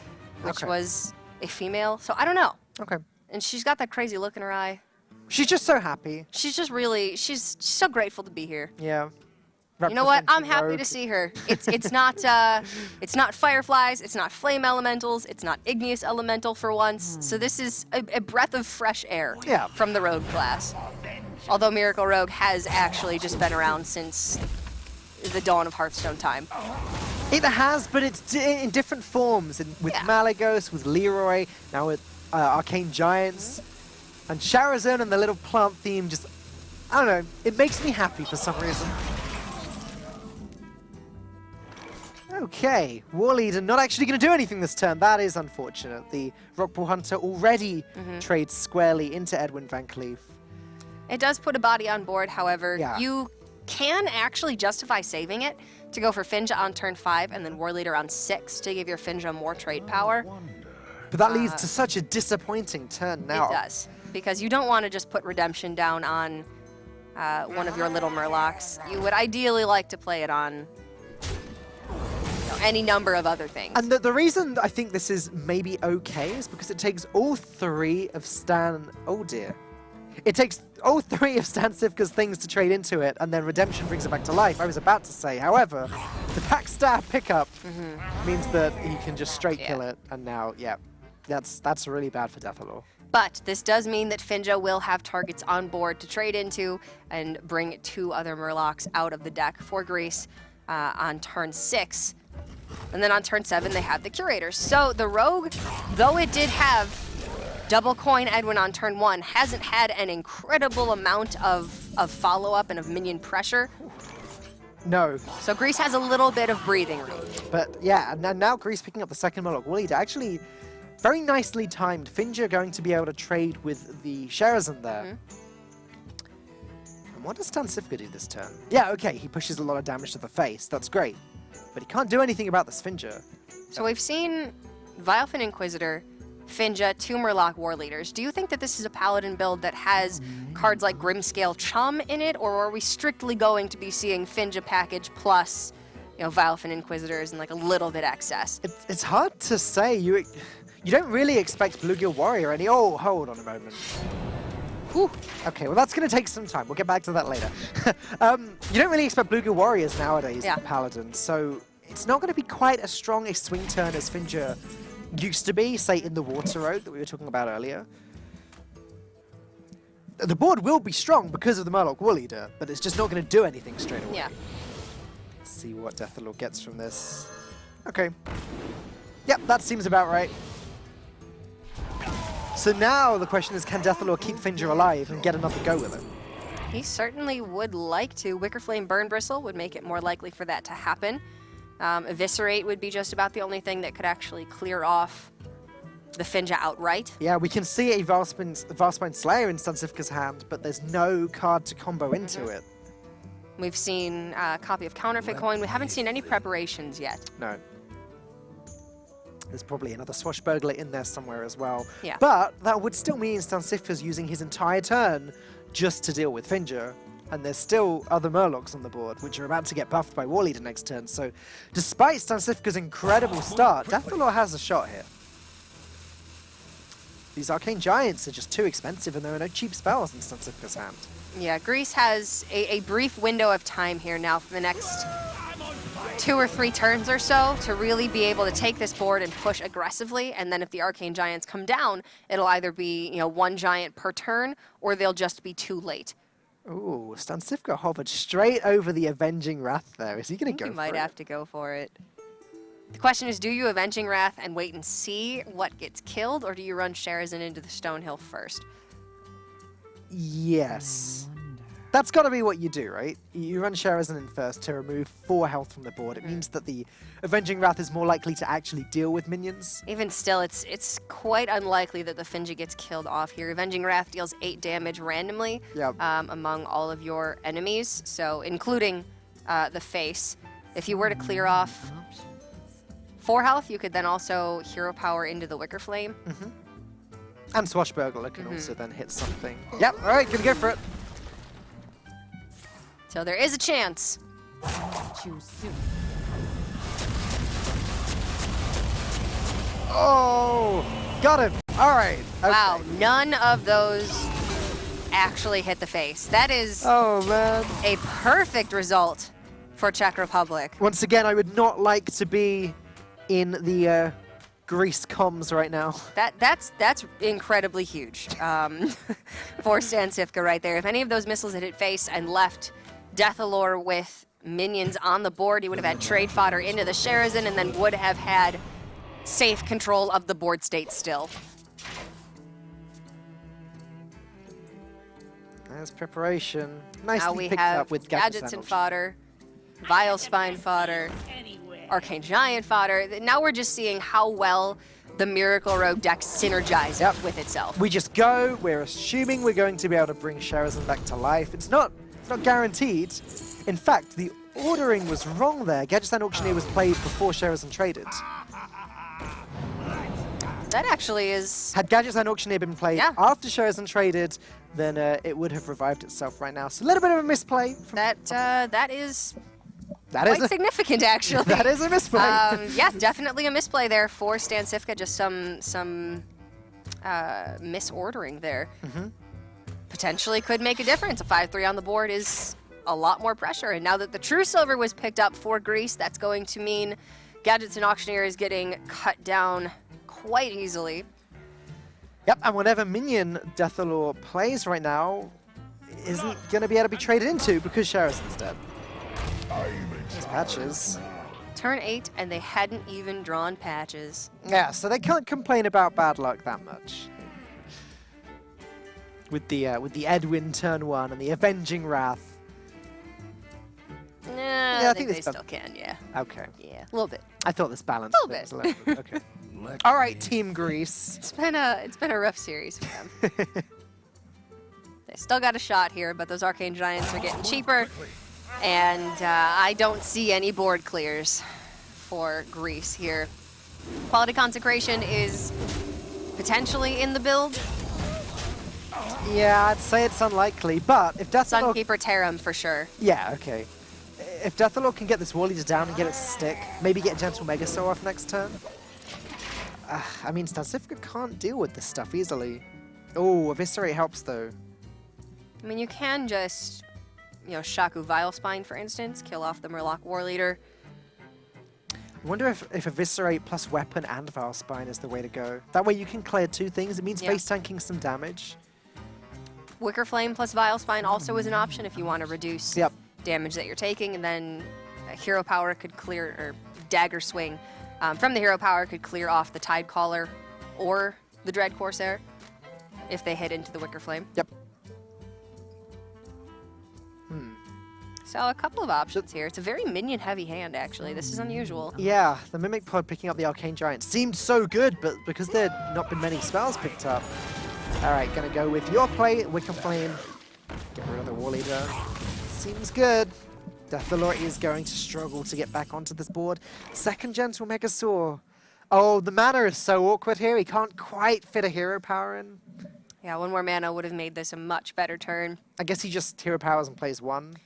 Speaker 2: which
Speaker 1: Okay.
Speaker 2: was a female. So I don't know.
Speaker 1: Okay.
Speaker 2: And she's got that crazy look in her eye.
Speaker 1: She's just so happy.
Speaker 2: She's just really, she's so grateful to be here.
Speaker 1: Yeah.
Speaker 2: You know what? I'm
Speaker 1: Representing
Speaker 2: happy
Speaker 1: Rogue.
Speaker 2: to see her. It's not fireflies, it's not flame elementals, it's not igneous elemental for once. So this is a breath of fresh air
Speaker 1: Yeah.
Speaker 2: from the Rogue class. Although Miracle Rogue has actually just been around since the dawn of Hearthstone time.
Speaker 1: It has, but it's in different forms. With
Speaker 2: Yeah.
Speaker 1: Malygos, with Leroy, now with Arcane Giants. And Sherazin and the little plant theme just, I don't know, it makes me happy for some reason. Okay, War Leader not actually going to do anything this turn. That is unfortunate. The Rockpool Hunter already trades squarely into Edwin Van Cleef.
Speaker 2: It does put a body on board, however,
Speaker 1: Yeah.
Speaker 2: you can actually justify saving it to go for Finja on turn 5 and then War Leader on 6 to give your Finja more trade power.
Speaker 1: But that leads to such a disappointing turn now.
Speaker 2: It does, because you don't want to just put Redemption down on one of your little Murlocs. You would ideally like to play it on any number of other things.
Speaker 1: And the reason I think this is maybe okay is because it takes all 3 of Stan... Oh dear. It takes all 3 of Stan Sivka's things to trade into it, and then Redemption brings it back to life. I was about to say, however, the backstab pickup means that he can just straight kill it, and now, yeah, that's really bad for Deathlord.
Speaker 2: But this does mean that Finja will have targets on board to trade into and bring 2 other Murlocs out of the deck for Greece on turn 6. And then on turn 7, they have the Curators. So the Rogue, though it did have double coin Edwin on turn 1, hasn't had an incredible amount of follow-up and of minion pressure.
Speaker 1: No,
Speaker 2: So Greece has a little bit of breathing room.
Speaker 1: but yeah, and now Greece picking up the second Murloc War Leader. Actually, very nicely timed. Finja going to be able to trade with the Sherazin there. And what does Stan Sivka do this turn? Yeah, okay, he pushes a lot of damage to the face. That's great. But he can't do anything about this Finja.
Speaker 2: So we've seen Vilefin Inquisitor, Finja, 2 Murloc War Leaders. Do you think that this is a Paladin build that has cards like Grimscale Chum in it, or are we strictly going to be seeing Finja package plus, you know, Vilefin Inquisitors and like a little bit excess?
Speaker 1: It's hard to say. You don't really expect Bluegill Warrior any... Oh, hold on a moment. Whew. Okay, well that's going to take some time. We'll get back to that later. You don't really expect Bluegill Warriors nowadays in Paladin, so it's not going to be quite as strong a swing turn as Finja used to be, say, in the Water Road that we were talking about earlier. The board will be strong because of the Murloc War Leader, but it's just not going to do anything straight away.
Speaker 2: Yeah.
Speaker 1: Let's see what Deathlord gets from this. Okay. Yep, that seems about right. So now the question is, can Deathlord keep Finja alive and get another go with it?
Speaker 2: He certainly would like to. Wickerflame Burn Bristle would make it more likely for that to happen. Eviscerate would be just about the only thing that could actually clear off the Finja outright.
Speaker 1: Yeah, we can see a Vastbind Slayer in Stan Sivka's hand, but there's no card to combo into it.
Speaker 2: We've seen a copy of Counterfeit Coin. We haven't seen any preparations yet.
Speaker 1: No. There's probably another Swashbuckler in there somewhere as well.
Speaker 2: Yeah.
Speaker 1: But that would still mean Stan Sivka's using his entire turn just to deal with Finja. And there's still other Murlocs on the board, which are about to get buffed by War Leader next turn. So despite Stan Sivka's incredible start, Deathlord has a shot here. These Arcane Giants are just too expensive, and there are no cheap spells in Stan Sivka's hand.
Speaker 2: Yeah, Greece has a brief window of time here now for the next 2 or 3 turns or so to really be able to take this board and push aggressively. And then if the Arcane Giants come down, it'll either be 1 giant per turn, or they'll just be too late.
Speaker 1: Ooh, Stansifka hovered straight over the Avenging Wrath there. Is he going to go
Speaker 2: You
Speaker 1: for
Speaker 2: might
Speaker 1: it?
Speaker 2: have to go for it. The question is, do you Avenging Wrath and wait and see what gets killed, or do you run Sherazin into the Stonehill first?
Speaker 1: Yes. That's got to be what you do, right? You run Sherazin in first to remove 4 health from the board. It means that the Avenging Wrath is more likely to actually deal with minions.
Speaker 2: Even still, it's quite unlikely that the Finja gets killed off here. Avenging Wrath deals 8 damage randomly
Speaker 1: Yep.
Speaker 2: among all of your enemies, so including the face. If you were to clear off 4 health, you could then also Hero Power into the Wicker Flame.
Speaker 1: And Swashbuckler can also then hit something. Yep, all right, gonna go for it.
Speaker 2: So there is a chance.
Speaker 5: Choose soon.
Speaker 1: Oh, got him. All right. Okay.
Speaker 2: Wow, none of those actually hit the face. That is
Speaker 1: Oh, man.
Speaker 2: a perfect result for Czech Republic.
Speaker 1: Once again, I would not like to be in the Greece comms right now.
Speaker 2: That's incredibly huge for Stansifka right there. If any of those missiles had hit face and left Deathalore with minions on the board, he would have had trade fodder into the Sherazin and then would have had safe control of the board state still.
Speaker 1: There's preparation. Nicely
Speaker 2: Now we
Speaker 1: picked
Speaker 2: have
Speaker 1: up with
Speaker 2: Gadgets and fodder, Vile Spine fodder, Arcane Giant fodder. Now we're just seeing how well the Miracle Rogue deck synergizes with itself.
Speaker 1: We just go. We're assuming we're going to be able to bring Sherazin back to life. It's not guaranteed. In fact, the ordering was wrong there. Gadgets and Auctioneer was played before Sherazin traded.
Speaker 2: That actually is...
Speaker 1: Had Gadgets and Auctioneer been played after Sherazin traded, then it would have revived itself right now. So a little bit of a misplay.
Speaker 2: That is
Speaker 1: That
Speaker 2: quite
Speaker 1: is a,
Speaker 2: significant, actually.
Speaker 1: that is a misplay.
Speaker 2: Yeah, definitely a misplay there for Stansifka. Just some misordering there. Potentially could make a difference. A 5-3 on the board is a lot more pressure. And now that the True Silver was picked up for Greece, that's going to mean Gadgets and Auctioneer is getting cut down quite easily.
Speaker 1: Yep, and whatever minion Deathalore plays right now isn't going to be able to be traded into because Sherazin's dead. These patches.
Speaker 2: Turn 8, and they hadn't even drawn patches.
Speaker 1: Yeah, so they can't complain about bad luck that much. With the Edwin turn 1 and the Avenging Wrath.
Speaker 2: Nah, I think they
Speaker 1: this
Speaker 2: still can, yeah.
Speaker 1: Okay.
Speaker 2: Yeah, a little bit.
Speaker 1: I thought this balance
Speaker 2: Little
Speaker 1: was a little bit. Okay. All right, Team Greece.
Speaker 2: It's been a rough series for them. They still got a shot here, but those Arcane Giants are getting cheaper. And I don't see any board clears for Greece here. Quality Consecration is potentially in the build.
Speaker 1: Yeah, I'd say it's unlikely, but if Deathalore...
Speaker 2: Sunkeeper Tarim for sure.
Speaker 1: Yeah, okay. If Deathalore can get this War Leader down and get it to stick, maybe get Gentle Megasaur off next turn. I mean, Stansifka can't deal with this stuff easily. Oh, Eviscerate helps though.
Speaker 2: I mean, you can just, Shaku Vile Spine, for instance, kill off the Murloc War Leader.
Speaker 1: I wonder if Eviscerate plus Weapon and Vile Spine is the way to go. That way you can clear 2 things. It means face tanking some damage.
Speaker 2: Wicker Flame plus Vile Spine also is an option if you want to reduce damage that you're taking, and then Hero Power could clear, or Dagger Swing from the Hero Power could clear off the Tide Caller or the Dread Corsair if they hit into the Wicker Flame.
Speaker 1: Yep.
Speaker 2: So a couple of options here. It's a very minion-heavy hand, actually. This is unusual.
Speaker 1: Yeah, the Mimic Pod picking up the Arcane Giant seemed so good, but because there had not been many spells picked up. All right, gonna go with your play, Wicker Flame. Get rid of the War Leader. Seems good. Deathalore is going to struggle to get back onto this board. Second Gentle Megasaur. Oh, the mana is so awkward here. He can't quite fit a Hero Power in.
Speaker 2: Yeah, 1 more mana would have made this a much better turn.
Speaker 1: I guess he just Hero Powers and plays 1.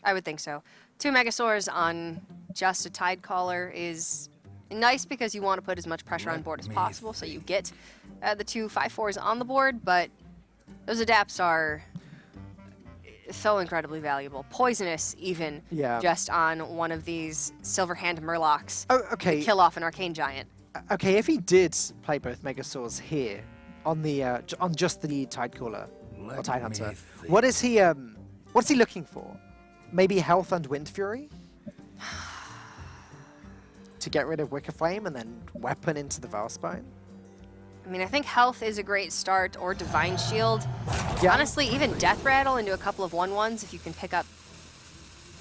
Speaker 2: I would think so. 2 Megasaurs on just a Tide Caller is nice because you want to put as much pressure on board as possible, so you get the 2 5/4s on the board, but those adapts are so incredibly valuable. Poisonous, even,
Speaker 1: Yeah.
Speaker 2: just on one of these Silverhand Murlocs.
Speaker 1: Oh, okay.
Speaker 2: Kill off an Arcane Giant.
Speaker 1: Okay, if he did play both Megasaurs here on the on just the Tidecaller or
Speaker 3: Let
Speaker 1: Tidehunter,
Speaker 3: me think.
Speaker 1: what's he looking for? Maybe Health and Wind Fury? To get rid of Wicker Flame and then Weapon into the Valspine?
Speaker 2: I mean, I think Health is a great start, or Divine Shield.
Speaker 1: Yeah.
Speaker 2: Honestly, even Death Rattle into a couple of 1/1s, if you can pick up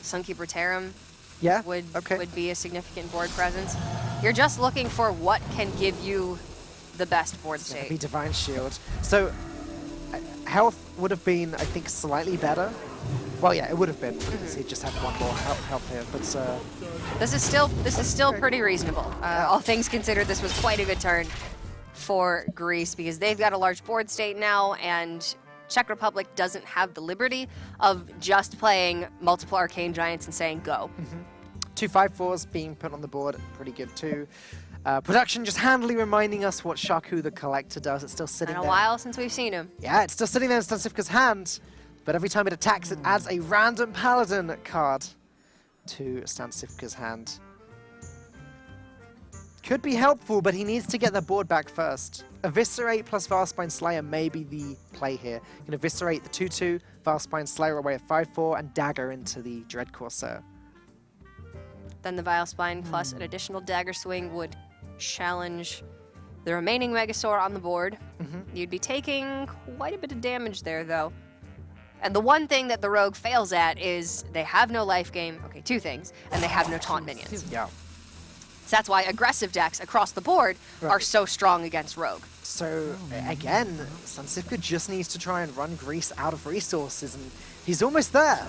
Speaker 2: Sunkeeper Tarim,
Speaker 1: Yeah.
Speaker 2: would
Speaker 1: Okay.
Speaker 2: be a significant board presence. You're just looking for what can give you the best board
Speaker 1: It's gonna
Speaker 2: state.
Speaker 1: be Divine Shield. So Health would have been, I think, slightly better. Well, yeah, it would have been because he just had one more health here. But
Speaker 2: This is still pretty reasonable. All things considered, this was quite a good turn for Greece because they've got a large board state now, and Czech Republic doesn't have the liberty of just playing multiple Arcane Giants and saying go.
Speaker 1: 2 5/4s being put on the board, pretty good too. Production just handily reminding us what Shaku the Collector does. It's still sitting
Speaker 2: Been a
Speaker 1: there.
Speaker 2: while since we've seen him.
Speaker 1: Yeah, it's still sitting there in Stansifka's hand, but every time it attacks, it adds a random Paladin card to Stansifka's hand. Could be helpful, but he needs to get the board back first. Eviscerate plus Valspine Slayer may be the play here. You can eviscerate the 2/2, Valspine Slayer away at 5/4, and dagger into the Dread Corsair.
Speaker 2: Then the Vilespine plus an additional Dagger Swing would challenge the remaining Megasaur on the board. You'd be taking quite a bit of damage there, though. And the one thing that the Rogue fails at is they have no life gain. Okay, two things. And they have no taunt minions.
Speaker 1: Yeah.
Speaker 2: So that's why aggressive decks across the board are
Speaker 1: Right.
Speaker 2: so strong against Rogue.
Speaker 1: So, again, Stansifka just needs to try and run Greece out of resources, and he's almost there.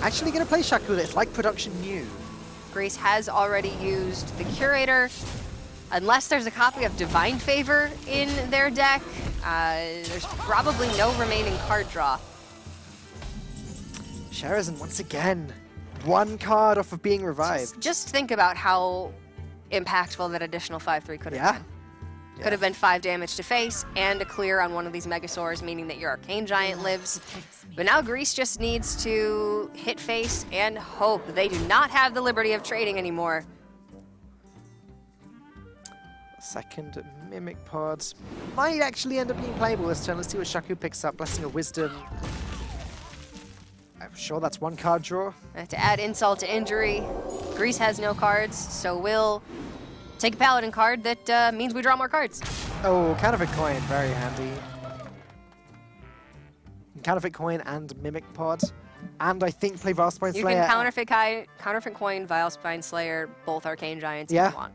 Speaker 1: Actually going to play Shaku. It's like production new.
Speaker 2: Greece has already used the Curator. Unless there's a copy of Divine Favor in their deck, there's probably no remaining card draw.
Speaker 1: Sherazin, once again, one card off of being revived.
Speaker 2: Just think about how impactful that additional 5/3 could have
Speaker 1: Yeah.
Speaker 2: been. Could have been 5 damage to face and a clear on one of these Megasaurs, meaning that your Arcane Giant lives. But now Greece just needs to hit face and hope. They do not have the liberty of trading anymore.
Speaker 1: Second Mimic Pod might actually end up being playable this turn. Let's see what Shaku picks up. Blessing of Wisdom. I'm sure that's one card draw.
Speaker 2: To add insult to injury, Greece has no cards, so we'll take a Paladin card that means we draw more cards.
Speaker 1: Oh, Counterfeit Coin, very handy. Counterfeit Coin and Mimic Pod. And I think play Valspine
Speaker 2: You
Speaker 1: Slayer.
Speaker 2: can Counterfeit Coin, Vilespine Slayer, both Arcane Giants if
Speaker 1: Yeah.
Speaker 2: you want.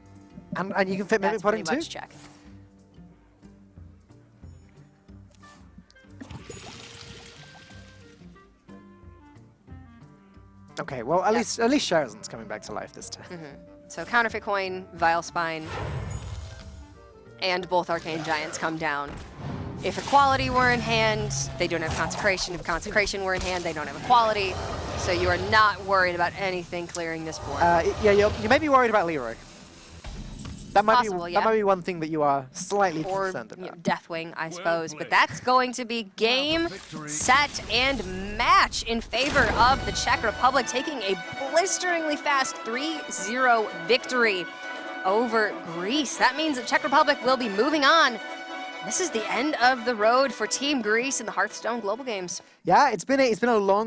Speaker 1: And you can fit Mimic
Speaker 2: That's
Speaker 1: Pod
Speaker 2: pretty
Speaker 1: in too.
Speaker 2: much check.
Speaker 1: Okay, well at least Sherazin's coming back to life this time.
Speaker 2: So Counterfeit Coin, Vilespine, and both Arcane Giants come down. If Equality were in hand, they don't have Consecration. If Consecration were in hand, they don't have Equality. So you are not worried about anything clearing this board.
Speaker 1: Yeah, you may be worried about Leroy. That might
Speaker 2: Possible,
Speaker 1: be
Speaker 2: yeah.
Speaker 1: that might be one thing that you are slightly
Speaker 2: Or
Speaker 1: concerned
Speaker 2: you know,
Speaker 1: about.
Speaker 2: Deathwing, I suppose. But
Speaker 3: played.
Speaker 2: that's going to be game, set, and match in favor of the Czech Republic, taking a blisteringly fast 3-0 victory over Greece. That means the Czech Republic will be moving on. This is the end of the road for Team Greece in the Hearthstone Global Games.
Speaker 1: Yeah, it's been a long